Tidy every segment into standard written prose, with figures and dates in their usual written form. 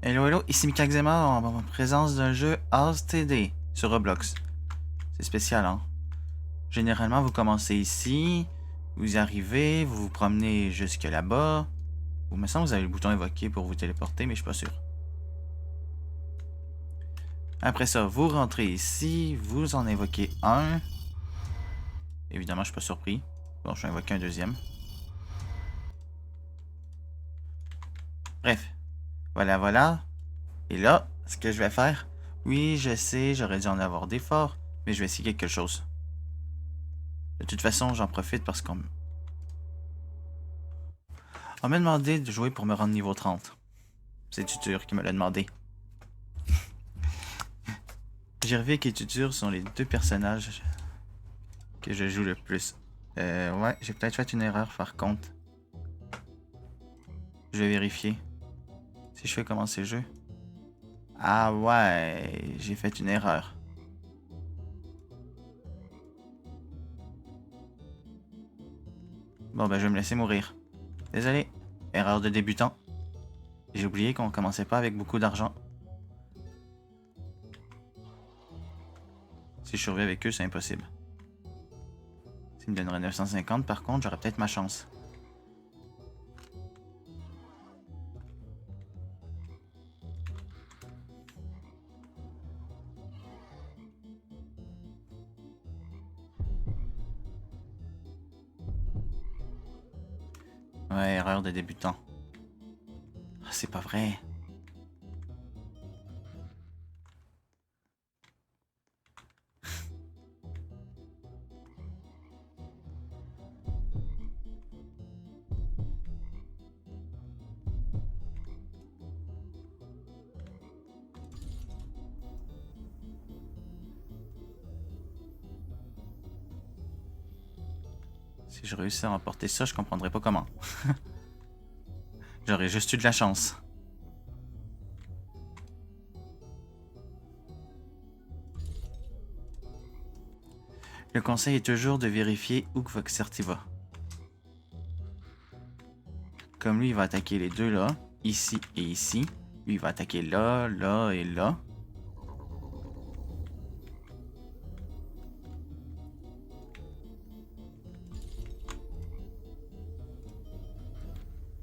Hello, hello, ici Mikaxema en présence d'un jeu ASTD sur Roblox. C'est spécial, hein? Généralement, vous commencez ici, vous arrivez, vous vous promenez jusque là-bas. Il me semble que vous avez le bouton évoqué pour vous téléporter, mais je suis pas sûr. Après ça, vous rentrez ici, vous en invoquez un. Évidemment, je suis pas surpris. Bon, je vais invoquer un deuxième. Bref, voilà, voilà. Et là, ce que je vais faire, oui, je sais, j'aurais dû en avoir des forts, mais je vais essayer quelque chose. De toute façon, j'en profite parce on m'a demandé de jouer pour me rendre niveau 30. C'est Tutur qui me l'a demandé. Jirvik et Tutur sont les deux personnages que je joue le plus. Ouais, j'ai peut-être fait une erreur par contre. Je vais vérifier. Si je fais commencer le jeu. Ah ouais, j'ai fait une erreur. Bon ben je vais me laisser mourir. Désolé, erreur de débutant. J'ai oublié qu'on commençait pas avec beaucoup d'argent. Si je survis avec eux, c'est impossible. S'ils me donneraient 950 par contre, j'aurais peut-être ma chance. Ouais, erreur de débutant. Ah, c'est pas vrai. Si je réussis à remporter ça, je comprendrais pas comment. J'aurais juste eu de la chance. Le conseil est toujours de vérifier où que votre certi va. Comme lui, il va attaquer les deux là, ici et ici. Lui, il va attaquer là, là et là.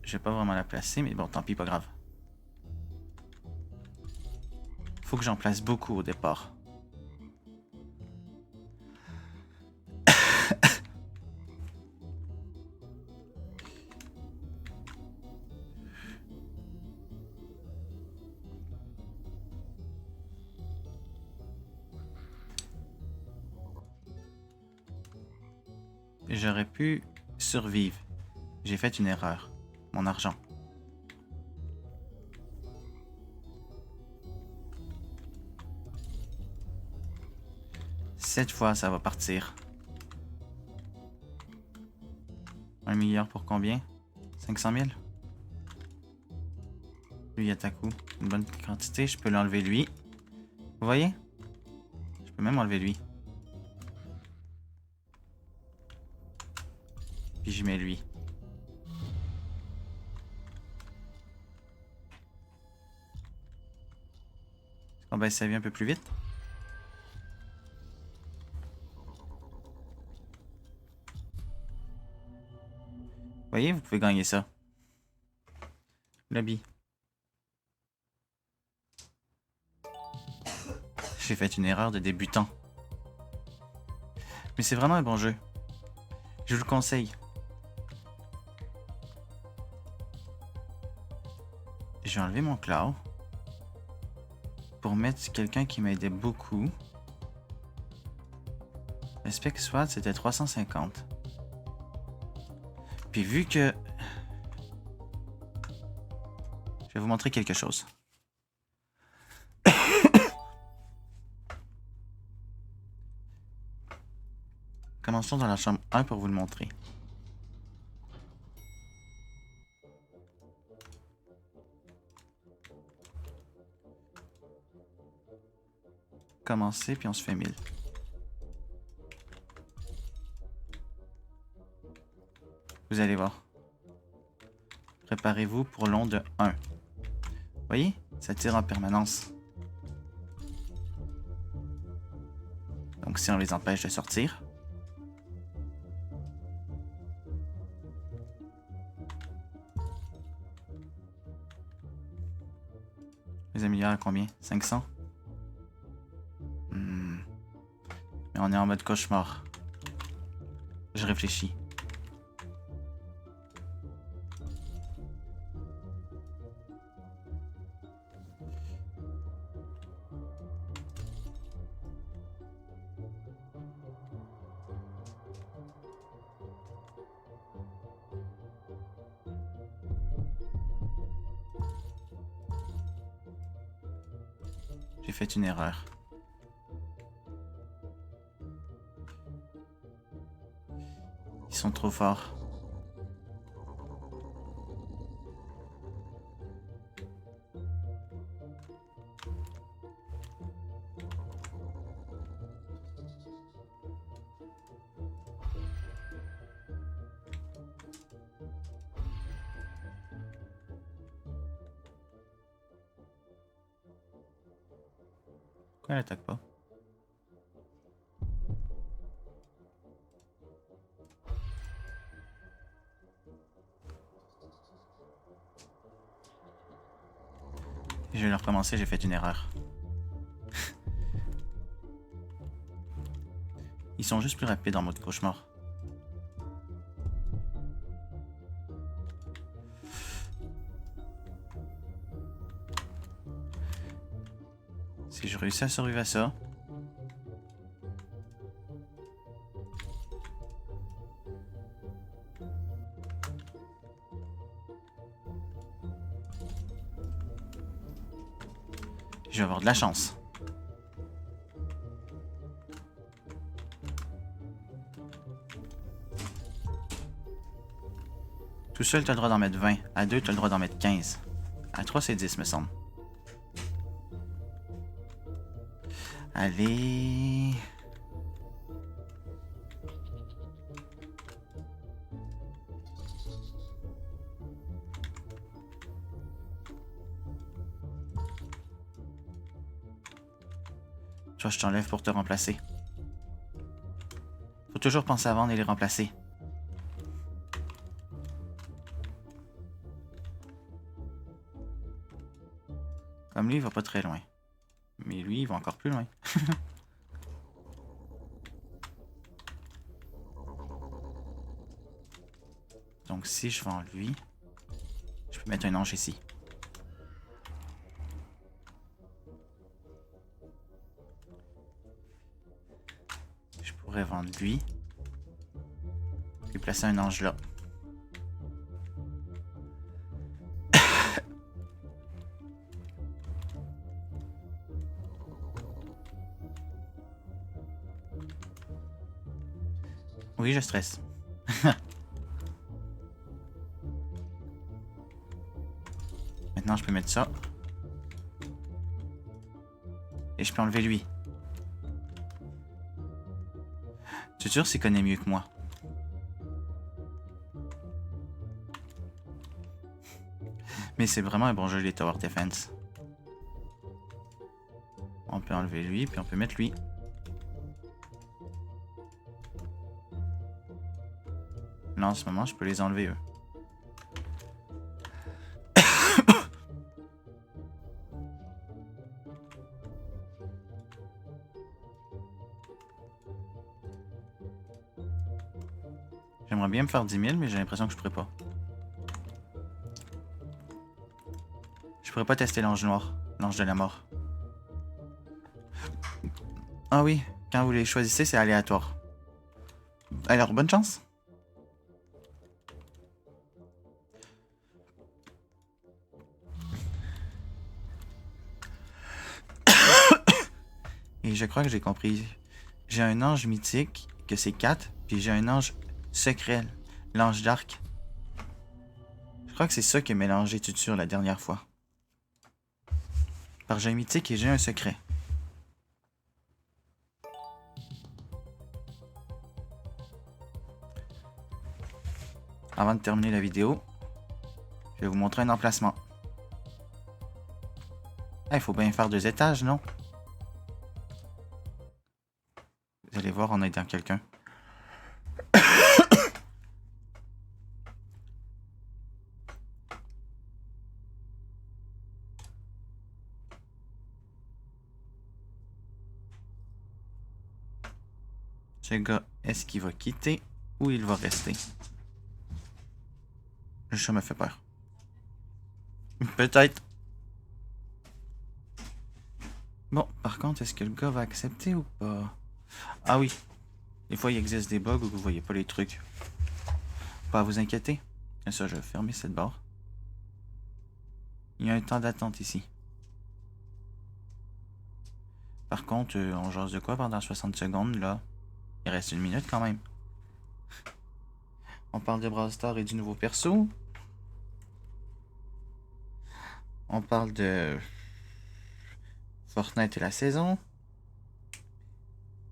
Je vais pas vraiment la placer, mais bon, tant pis, pas grave. Faut que j'en place beaucoup au départ. J'aurais pu survivre. J'ai fait une erreur. Mon argent. Cette fois, ça va partir. 1 milliard pour combien? 500 000? Lui, il attaque où? Une bonne quantité, je peux l'enlever lui. Vous voyez? Je peux même enlever lui. Puis j'y mets lui. Est-ce qu'on baisse sa vie un peu plus vite? Vous voyez, vous pouvez gagner ça. Lobby. J'ai fait une erreur de débutant. Mais c'est vraiment un bon jeu. Je vous le conseille. Je vais enlever mon claw. Pour mettre quelqu'un qui m'aidait beaucoup. Le spec SWAT, c'était 350. Puis vu que... Je vais vous montrer quelque chose. Commençons dans la chambre 1 pour vous le montrer. Commencer, puis on se fait 1000. Vous allez voir. Préparez-vous pour long de 1. Voyez? Ça tire en permanence. Donc si on les empêche de sortir. Les améliore à combien? 500? Mais on est en mode cauchemar. Je réfléchis. J'ai fait une erreur. Ils sont trop forts. Pourquoi elle attaque pas? Je vais le recommencer, j'ai fait une erreur. Ils sont juste plus rapides en mode cauchemar. Si je réussis à survivre à ça... je vais avoir de la chance. Tout seul, tu as le droit d'en mettre 20. À 2, tu as le droit d'en mettre 15. À 3, c'est 10, me semble. Allez... Toi, je t'enlève pour te remplacer. Faut toujours penser à vendre et les remplacer. Comme lui, il va pas très loin. Mais lui, il va encore plus loin. Donc si je vends lui, je peux mettre un ange ici. Je pourrais vendre lui. Puis placer un ange là. Oui, je stresse. Maintenant, je peux mettre ça. Et je peux enlever lui. Tu es sûr qu'il connaît mieux que moi? Mais c'est vraiment un bon jeu, les Tower Defense. On peut enlever lui, puis on peut mettre lui. Là, en ce moment, je peux les enlever, eux. J'aimerais bien me faire 10 000, mais j'ai l'impression que je pourrais pas. Je pourrais pas tester l'ange noir, l'ange de la mort. Ah oui, quand vous les choisissez, c'est aléatoire. Alors, bonne chance! Et je crois que j'ai compris. J'ai un ange mythique, que c'est 4, puis j'ai un ange secret, l'ange d'arc. Je crois que c'est ça qui a mélangé Tutur la dernière fois. Par j'ai un mythique et j'ai un secret. Avant de terminer la vidéo, je vais vous montrer un emplacement. Ah, il faut bien faire 2 étages, non? Vous allez voir en aidant quelqu'un. Ce gars, est-ce qu'il va quitter ou il va rester? Le chat me fait peur. Peut-être. Bon, par contre, est-ce que le gars va accepter ou pas? Ah oui. Des fois, il existe des bugs où vous voyez pas les trucs. Pas à vous inquiéter. Et ça, je vais fermer cette barre. Il y a un temps d'attente ici. Par contre, on jase de quoi pendant 60 secondes, là? Il reste 1 minute quand même. On parle de Brawl Stars et du nouveau perso. On parle de Fortnite et la saison.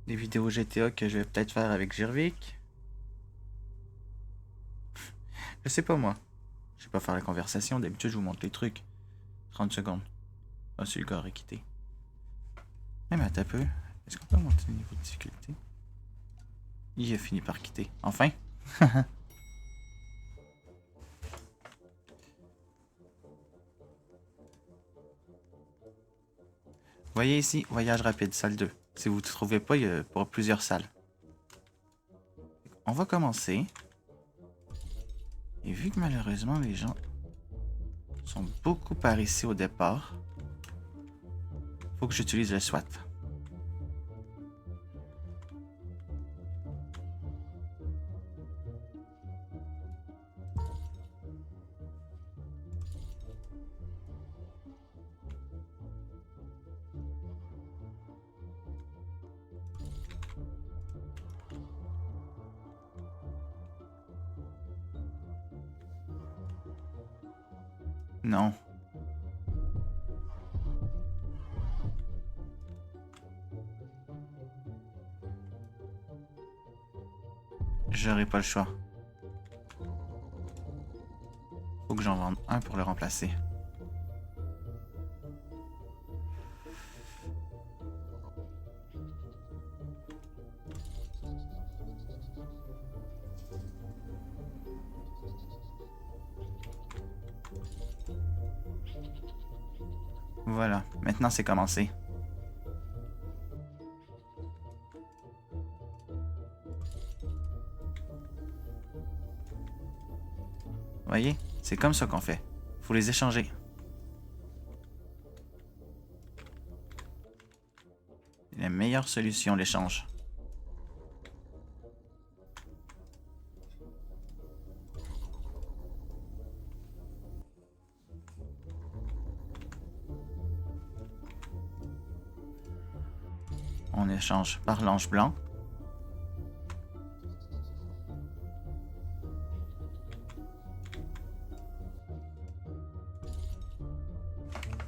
Des vidéos GTA que je vais peut-être faire avec Jirvik. Je sais pas moi. Je sais pas faire la conversation. D'habitude, je vous montre les trucs. 30 secondes. Ah, c'est le gars a quitté. Mais attends un peu. Est-ce qu'on peut monter le niveau de difficulté? Il a fini par quitter. Enfin. Voyez ici, voyage rapide, salle 2. Si vous ne trouvez pas, il y a pour plusieurs salles. On va commencer. Et vu que malheureusement les gens sont beaucoup par ici au départ, faut que j'utilise le SWAT. Non. J'aurai pas le choix. Faut que j'en vende un pour le remplacer. Voilà, maintenant c'est commencé. Voyez, c'est comme ça qu'on fait. Faut les échanger. La meilleure solution, l'échange. On échange par l'ange blanc.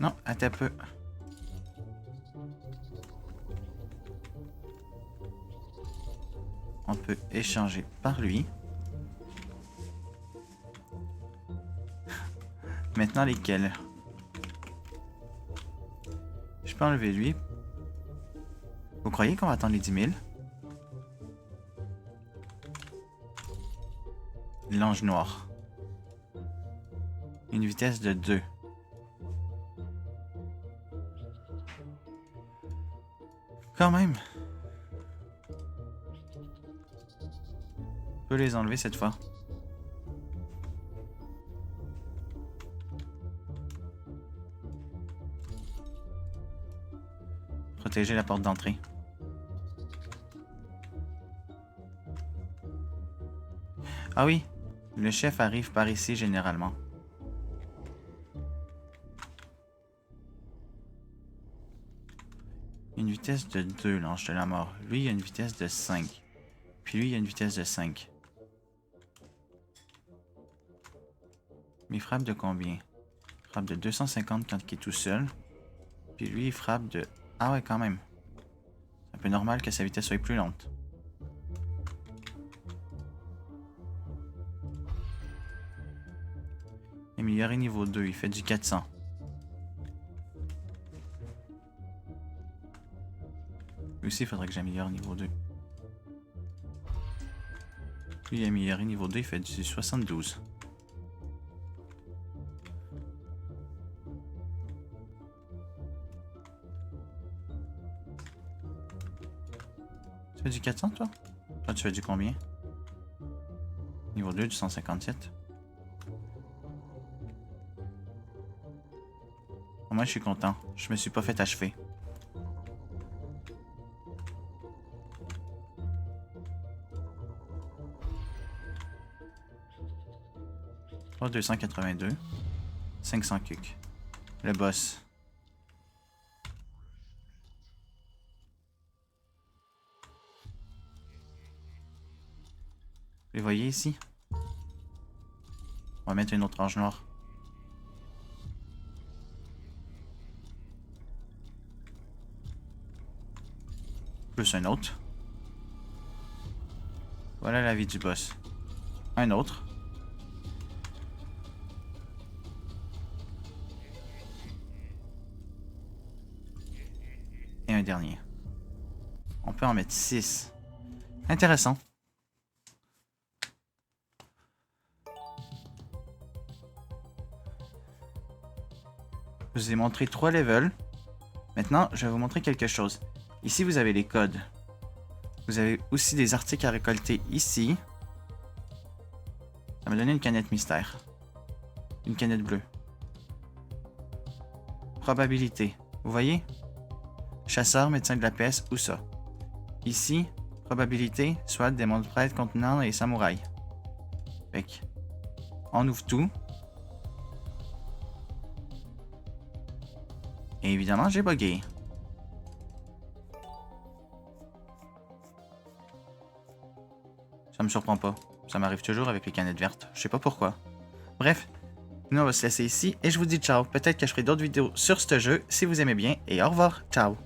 Non, attends un peu. On peut échanger par lui. Maintenant, lesquels? Je peux enlever lui. Vous croyez qu'on va attendre les 10 000? L'ange noir. Une vitesse de 2. Quand même. Je peux les enlever cette fois. Protéger la porte d'entrée. Ah oui, le chef arrive par ici généralement. Une vitesse de 2, l'ange de la mort. Lui, il a une vitesse de 5. Puis lui, il a une vitesse de 5. Mais il frappe de combien? Il frappe de 250 quand il est tout seul. Puis lui, il frappe de... Ah ouais, quand même. C'est un peu normal que sa vitesse soit plus lente. Amélioré niveau 2, il fait du 400. Lui aussi, il faudrait que j'améliore niveau 2. Lui, amélioré niveau 2, il fait du 72. Tu fais du 400, toi? Toi, tu fais du combien? Niveau 2, du 157. Moi, je suis content. Je me suis pas fait achever. Oh, 282. 500 cucs. Le boss. Vous les voyez ici? On va mettre une autre ange noire. Plus un autre. Voilà la vie du boss. Un autre. Et un dernier. On peut en mettre 6. Intéressant. Je vous ai montré 3 levels. Maintenant, je vais vous montrer quelque chose. Ici, vous avez les codes. Vous avez aussi des articles à récolter ici. Ça m'a donné une canette mystère. Une canette bleue. Probabilité. Vous voyez? Chasseur, médecin de la peste ou ça. Ici, probabilité, soit démon de prêtre contenant et samouraï. Fait que, on ouvre tout. Et évidemment, j'ai bugué. Ça me surprend pas. Ça m'arrive toujours avec les canettes vertes. Je sais pas pourquoi. Bref, nous on va se laisser ici et je vous dis ciao. Peut-être que je ferai d'autres vidéos sur ce jeu si vous aimez bien et au revoir. Ciao.